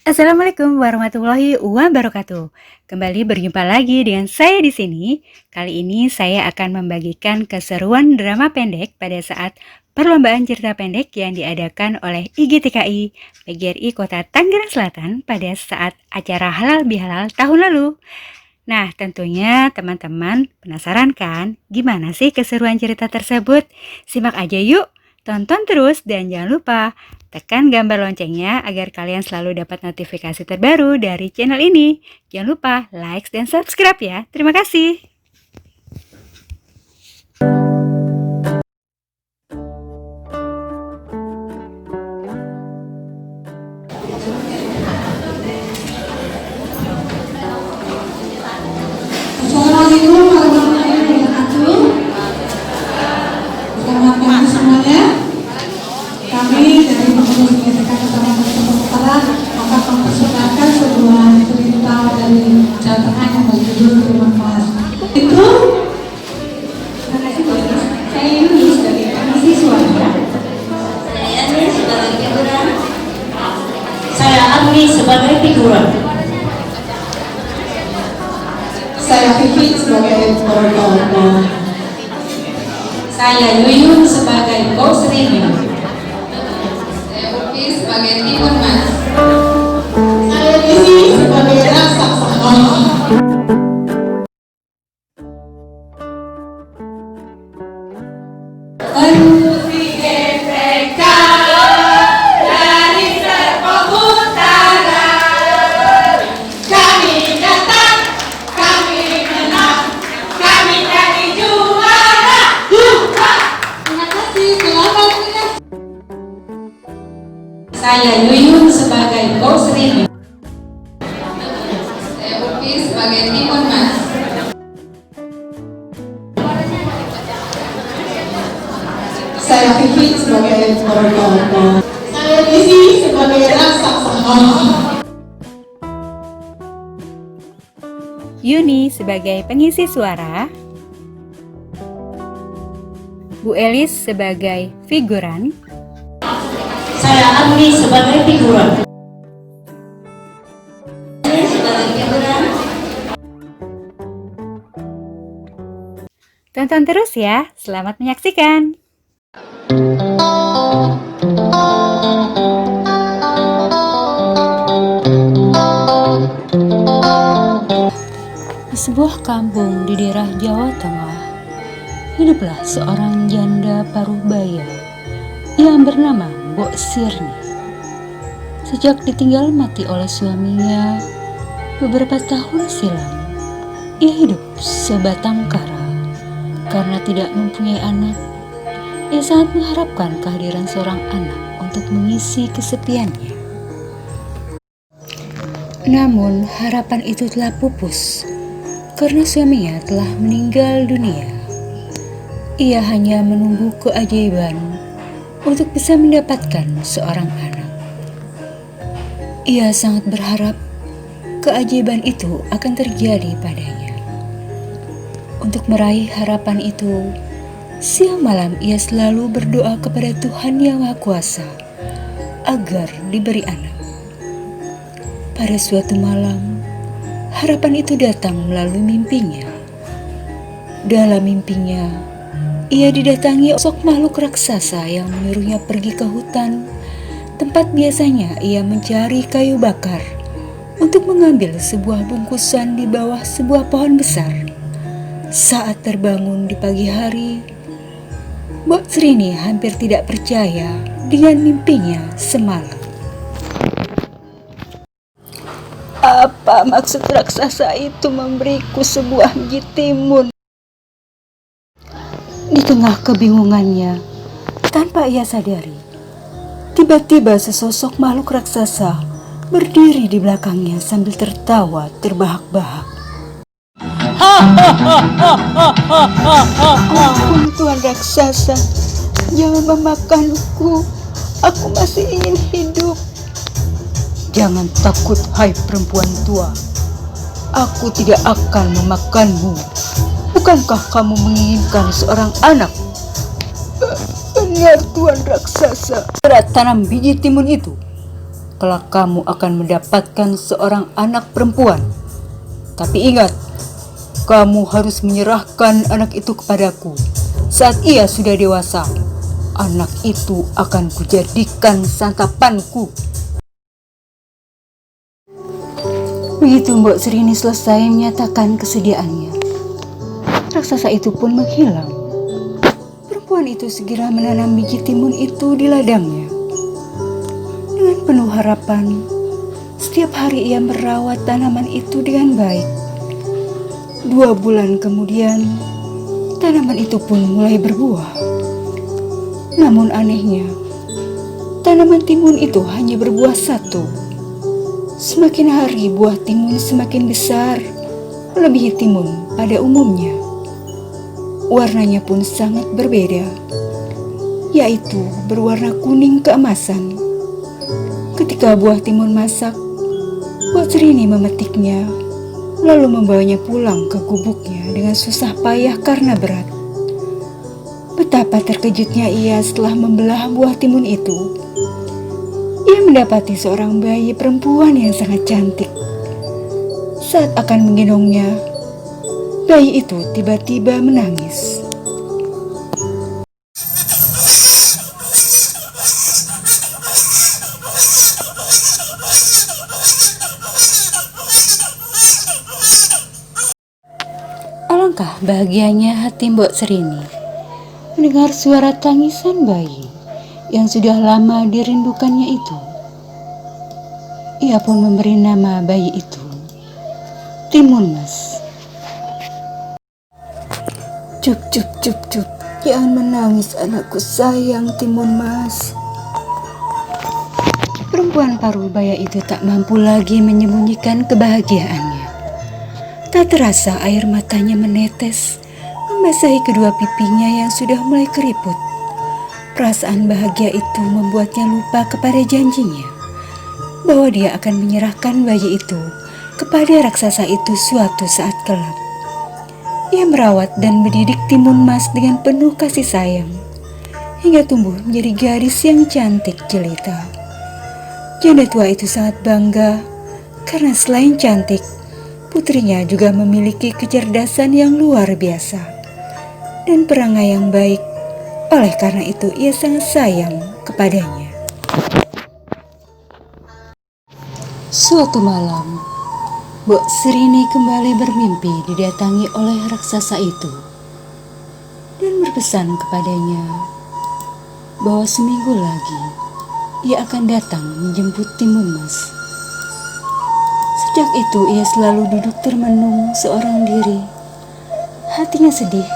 Assalamualaikum warahmatullahi wabarakatuh. Kembali berjumpa lagi dengan saya di sini. Kali ini saya akan membagikan keseruan drama pendek pada saat perlombaan cerita pendek yang diadakan oleh IGTKI PGRI Kota Tangerang Selatan pada saat acara Halal Bihalal tahun lalu. Nah, tentunya teman-teman penasaran kan gimana sih keseruan cerita tersebut? Simak aja yuk. Tonton terus dan jangan lupa tekan gambar loncengnya agar kalian selalu dapat notifikasi terbaru dari channel ini. Jangan lupa like dan subscribe ya. Terima kasih. Assalamualaikum warahmatullahi wabarakatuh. Selamat pagi semuanya. Kami dari pengurus GTK Kota Utara akan mempersembahkan sebuah cerita dari Jawa Tengah yang berjudul Terima Kasih. Itu, terima kasih Bu. Saya Yuni sebagai pengisi suara. Saya Ani sebagai figuran. Saya Agni sebagai figuran. Saya Vivi sebagai protagonis. Saya Yuyun sebagai Bos Rini. Saya Uki sebagai Timun Mas. Saya Desi sebagai raksasa. Menteri GPK dari Serpong Utara, kami datang, kami menang, kami jadi juara. Terima kasih, selamat menyaksikan. Saya Yuyun sebagai Bos Rini. Saya Uki sebagai Timun Mas. Saya Vivi sebagai protagonis. Saya Desi sebagai raksasa. Yuni sebagai pengisi suara. Bu Elis sebagai figuran. Saya Agni sebagai figuran. Ani sebagai figuran. Tonton terus ya. Selamat menyaksikan. Di sebuah kampung di daerah Jawa Tengah, hiduplah seorang janda paruh baya yang bernama Mbok Sirni. Sejak ditinggal mati oleh suaminya beberapa tahun silam, ia hidup sebatang kara. Karena tidak mempunyai anak, ia sangat mengharapkan kehadiran seorang anak untuk mengisi kesepiannya. Namun harapan itu telah pupus karena suaminya telah meninggal dunia. Ia hanya menunggu keajaiban untuk bisa mendapatkan seorang anak. Ia sangat berharap keajaiban itu akan terjadi padanya. Untuk meraih harapan itu, siang malam ia selalu berdoa kepada Tuhan Yang Maha Kuasa agar diberi anak. Pada suatu malam, harapan itu datang melalui mimpinya. Dalam mimpinya, ia didatangi sosok makhluk raksasa yang menyuruhnya pergi ke hutan, tempat biasanya ia mencari kayu bakar untuk mengambil sebuah bungkusan di bawah sebuah pohon besar. Saat terbangun di pagi hari, Mbok Srini hampir tidak percaya dengan mimpinya semalam. Apa maksud raksasa itu memberiku sebuah biji timun? Di tengah kebingungannya, tanpa ia sadari, tiba-tiba sesosok makhluk raksasa berdiri di belakangnya sambil tertawa terbahak-bahak. Ampun Tuan raksasa, jangan memakanku, aku masih ingin hidup. Jangan takut hai perempuan tua, aku tidak akan memakanmu. Bukankah kamu menginginkan seorang anak? Benar Tuan raksasa. Berat tanam biji timun itu. kelak kamu akan mendapatkan seorang anak perempuan. Tapi ingat, kamu harus menyerahkan anak itu kepadaku. Saat ia sudah dewasa, anak itu akan kujadikan santapanku." Begitu Mbok Serini selesai menyatakan kesediaannya, raksasa itu pun menghilang. Perempuan itu segera menanam biji timun itu di ladangnya. Dengan penuh harapan, setiap hari ia merawat tanaman itu dengan baik. 2 bulan kemudian, tanaman itu pun mulai berbuah. Namun anehnya, tanaman timun itu hanya berbuah 1. Semakin hari buah timun semakin besar, melebihi timun pada umumnya. Warnanya pun sangat berbeda, yaitu berwarna kuning keemasan. Ketika buah timun masak, Mbok Serini memetiknya, lalu membawanya pulang ke gubuknya dengan susah payah karena berat. Betapa terkejutnya ia setelah membelah buah timun itu. Ia mendapati seorang bayi perempuan yang sangat cantik. Saat akan menggendongnya, bayi itu tiba-tiba menangis. Alangkah bahagianya hati Mbok Serini mendengar suara tangisan bayi yang sudah lama dirindukannya itu. Ia pun memberi nama bayi itu Timun Mas. "Cup, cup, cup, cup, jangan menangis anakku sayang Timun Mas." Perempuan Parubaya itu tak mampu lagi menyembunyikan kebahagiaannya. Tak terasa air matanya menetes, membasahi kedua pipinya yang sudah mulai keriput. Perasaan bahagia itu membuatnya lupa kepada janjinya bahwa dia akan menyerahkan bayi itu kepada raksasa itu suatu saat kelak. Ia merawat dan mendidik Timun Mas dengan penuh kasih sayang hingga tumbuh menjadi gadis yang cantik jelita. Janda tua itu sangat bangga karena selain cantik, putrinya juga memiliki kecerdasan yang luar biasa dan perangai yang baik. Oleh karena itu ia sangat sayang kepadanya. Suatu malam, Mbok Serini kembali bermimpi didatangi oleh raksasa itu dan berpesan kepadanya bahwa seminggu lagi ia akan datang menjemput Timun Mas. Sejak itu ia selalu duduk termenung seorang diri. Hatinya sedih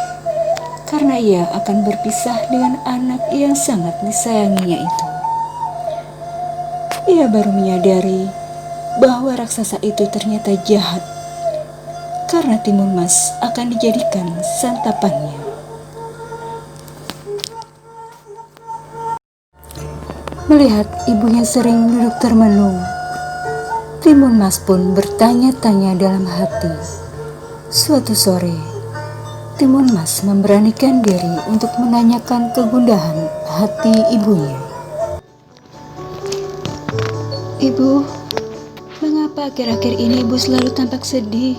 karena ia akan berpisah dengan anak yang sangat disayanginya itu. Ia baru menyadari bahwa raksasa itu ternyata jahat karena Timun Mas akan dijadikan santapannya. Melihat ibunya sering duduk termenung, Timun Mas pun bertanya-tanya dalam hati. Suatu sore, Timun Mas memberanikan diri untuk menanyakan kegundahan hati ibunya. "Ibu, mengapa akhir-akhir ini ibu selalu tampak sedih?"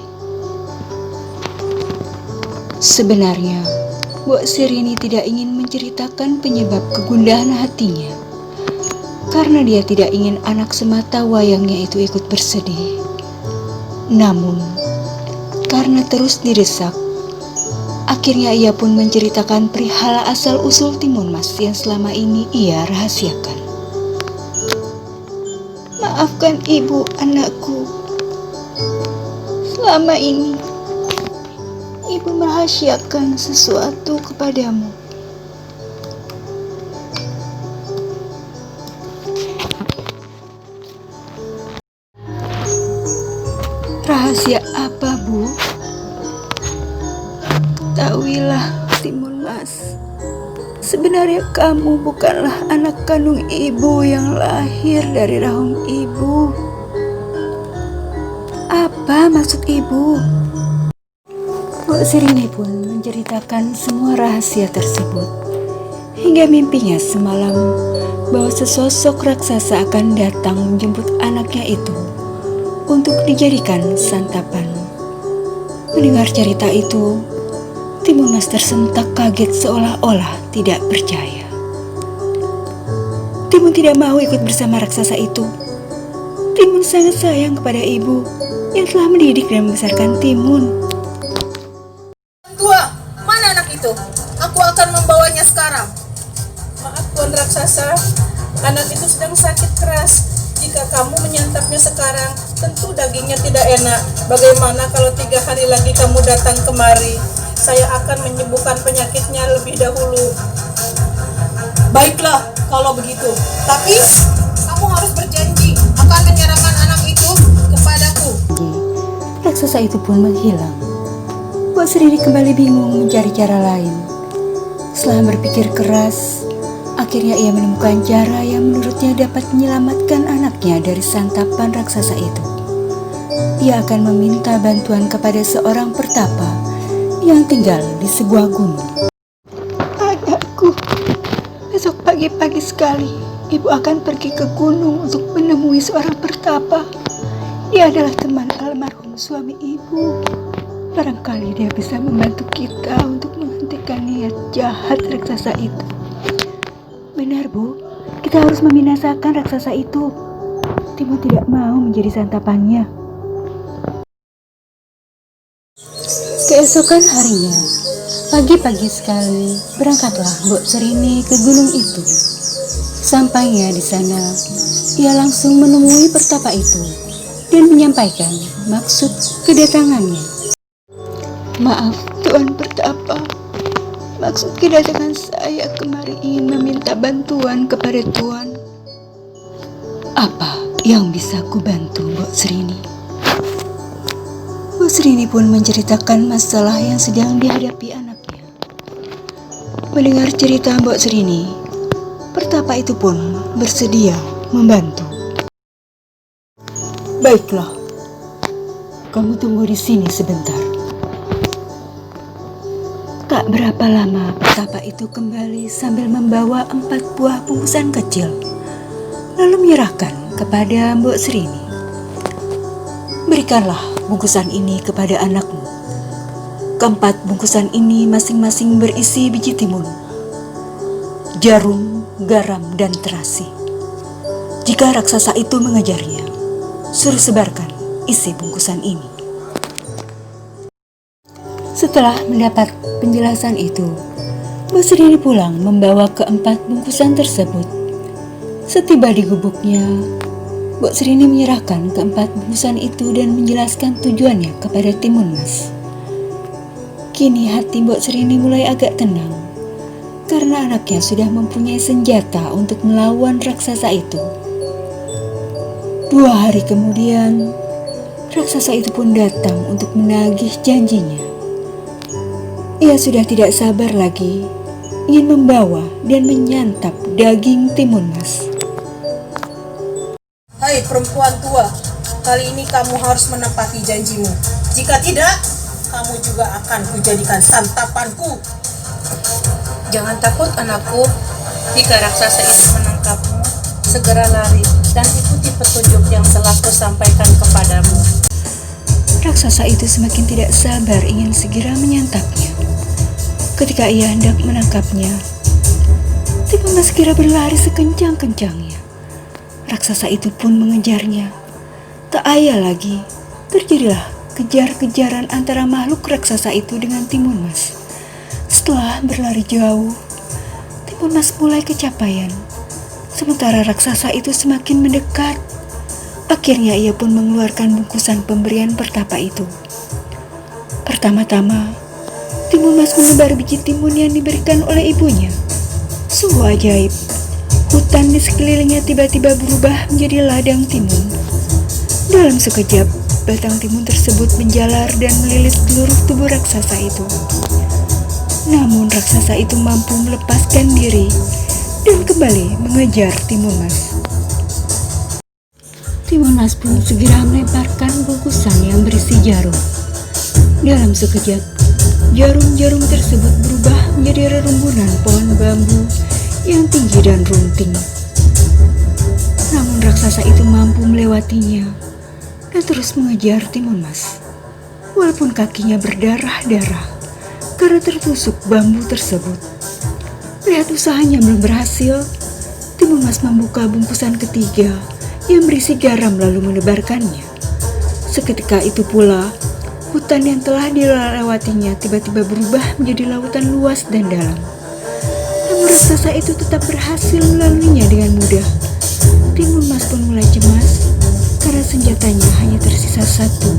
Sebenarnya, Mbok Serini tidak ingin menceritakan penyebab kegundahan hatinya, karena dia tidak ingin anak semata wayangnya itu ikut bersedih. Namun, karena terus didesak, akhirnya ia pun menceritakan perihal asal-usul Timun Mas yang selama ini ia rahasiakan. "Maafkan ibu, anakku. Selama ini, ibu merahasiakan sesuatu kepadamu. Rahasia apa, Bu? Ketahuilah, Timun Mas. Sebenarnya kamu bukanlah anak kandung ibu yang lahir dari rahim ibu." "Apa maksud ibu?" Mbok Serini pun menceritakan semua rahasia tersebut hingga mimpinya semalam bahwa sesosok raksasa akan datang menjemput anaknya itu untuk dijadikan santapan. Mendengar cerita itu, Timun Mas tersentak kaget seolah-olah tidak percaya. Timun tidak mau ikut bersama raksasa itu. Timun sangat sayang kepada ibu yang telah mendidik dan membesarkan Timun. Tua, mana anak itu? Aku akan membawanya sekarang. Maaf Tuan Raksasa, anak itu sedang sakit keras. Jika kamu menyantapnya sekarang, tentu dagingnya tidak enak. Bagaimana kalau 3 hari lagi kamu datang kemari? Saya akan menyembuhkan penyakitnya lebih dahulu. Baiklah, kalau begitu. Tapi, kamu harus berjanji akan menyerahkan anak itu kepadaku. Raksasa itu pun menghilang. Mbok Sridi kembali bingung mencari cara lain. Setelah berpikir keras, akhirnya ia menemukan cara yang menurutnya dapat menyelamatkan anaknya dari santapan raksasa itu. Ia akan meminta bantuan kepada seorang pertapa yang tinggal di sebuah gunung. Anakku, besok pagi-pagi sekali ibu akan pergi ke gunung untuk menemui seorang pertapa. Dia adalah teman almarhum suami ibu. Barangkali dia bisa membantu kita untuk menghentikan niat jahat raksasa itu. Benar, Bu. Kita harus membinasakan raksasa itu. Timun tidak mau menjadi santapannya. Keesokan harinya, pagi-pagi sekali, berangkatlah Mbok Serini ke gunung itu. Sampainya di sana, ia langsung menemui pertapa itu dan menyampaikan maksud kedatangannya. Maaf, Tuan Pertapa. Maksud kedatangan saya kemari ingin meminta bantuan kepada Tuan. Apa yang bisa kubantu, Mbok Serini? Mbok Serini pun menceritakan masalah yang sedang dihadapi anaknya. Mendengar cerita Mbok Serini, pertapa itu pun bersedia membantu. Baiklah, kamu tunggu di sini sebentar. Tak berapa lama pertapa itu kembali sambil membawa 4 buah bungkusan kecil, lalu menyerahkan kepada Mbok Serini. Berikanlah bungkusan ini kepada anakmu. Keempat bungkusan ini masing-masing berisi biji timun, jarum, garam, dan terasi. Jika raksasa itu mengejarnya, suruh sebarkan isi bungkusan ini. Setelah mendapat penjelasan itu, Mbok Serini pulang membawa keempat bungkusan tersebut. Setiba di gubuknya, Mbok Serini menyerahkan keempat bungkusan itu dan menjelaskan tujuannya kepada Timun Mas. Kini hati Mbok Serini mulai agak tenang, karena anaknya sudah mempunyai senjata untuk melawan raksasa itu. 2 hari kemudian, raksasa itu pun datang untuk menagih janjinya. Ia sudah tidak sabar lagi ingin membawa dan menyantap daging Timun Mas. Hai perempuan tua, kali ini kamu harus menepati janjimu. Jika tidak, kamu juga akan kujadikan santapanku. Jangan takut anakku, jika raksasa itu menangkapmu, segera lari dan ikuti petunjuk yang telah kusampaikan kepadamu. Raksasa itu semakin tidak sabar ingin segera menyantapnya. Ketika ia hendak menangkapnya, Timun Mas segera berlari sekencang-kencangnya. Raksasa itu pun mengejarnya. Tak ayal lagi, terjadilah kejar-kejaran antara makhluk raksasa itu dengan Timun Mas. Setelah berlari jauh, Timun Mas mulai kecapaian. Sementara raksasa itu semakin mendekat. Akhirnya ia pun mengeluarkan bungkusan pemberian pertapa itu. Pertama-tama, Timun Mas menebar biji timun yang diberikan oleh ibunya. Sungguh ajaib, hutan di sekelilingnya tiba-tiba berubah menjadi ladang timun. Dalam sekejap, batang timun tersebut menjalar dan melilit seluruh tubuh raksasa itu. Namun raksasa itu mampu melepaskan diri dan kembali mengejar Timun Mas. Timun Mas pun segera melemparkan bungkusan yang berisi jarum. Dalam sekejap, jarum-jarum tersebut berubah menjadi rerumbunan pohon bambu yang tinggi dan runting. raksasa itu mampu melewatinya dan terus mengejar Timun Mas. Walaupun kakinya berdarah-darah karena tertusuk bambu tersebut. Lihat usahanya belum berhasil, Timun Mas membuka bungkusan ketiga yang berisi garam lalu menebarkannya. Seketika itu pula, hutan yang telah dilewatinya tiba-tiba berubah menjadi lautan luas dan dalam. Namun raksasa itu tetap berhasil melaluinya dengan mudah. Timun Mas pun mulai cemas karena senjatanya hanya tersisa satu.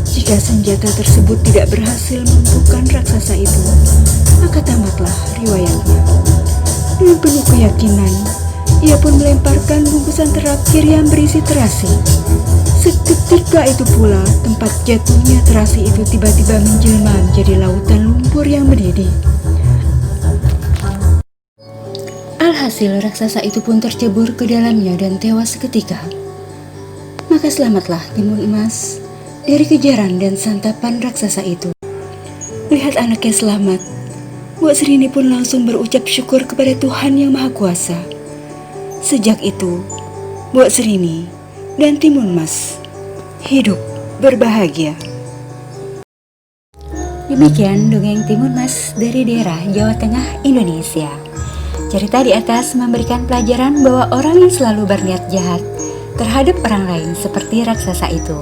Jika senjata tersebut tidak berhasil melumpuhkan raksasa itu, maka tamatlah riwayatnya. Dengan penuh keyakinan, ia pun melemparkan bungkusan terakhir yang berisi terasi. Seketika itu pula, tempat jatuhnya terasi itu tiba-tiba menjelma menjadi lautan lumpur yang mendidih. Alhasil raksasa itu pun tercebur ke dalamnya dan tewas seketika. Maka selamatlah Timun Emas dari kejaran dan santapan raksasa itu. Lihat anaknya selamat, Mbok Serini pun langsung berucap syukur kepada Tuhan Yang Maha Kuasa. Sejak itu, Mbok Serini dan Timun Mas hidup berbahagia. Demikian dongeng Timun Mas dari daerah Jawa Tengah, Indonesia. Cerita di atas memberikan pelajaran bahwa orang yang selalu berniat jahat terhadap orang lain seperti raksasa itu,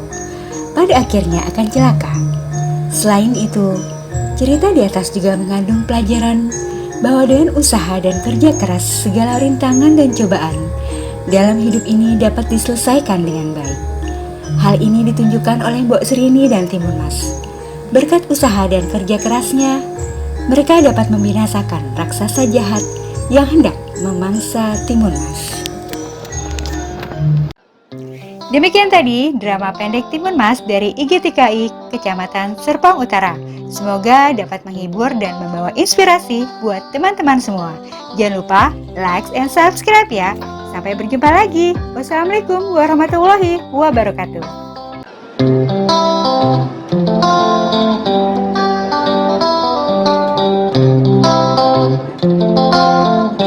pada akhirnya akan celaka. Selain itu, cerita di atas juga mengandung pelajaran bahwa dengan usaha dan kerja keras segala rintangan dan cobaan dalam hidup ini dapat diselesaikan dengan baik. Hal ini ditunjukkan oleh Mbok Serini dan Timun Mas. Berkat usaha dan kerja kerasnya, mereka dapat membinasakan raksasa jahat yang hendak memangsa Timun Mas. Demikian tadi drama pendek Timun Mas dari IGTKI Kecamatan Serpong Utara. Semoga dapat menghibur dan membawa inspirasi buat teman-teman semua. Jangan lupa like and subscribe ya. Sampai berjumpa lagi. Wassalamualaikum warahmatullahi wabarakatuh.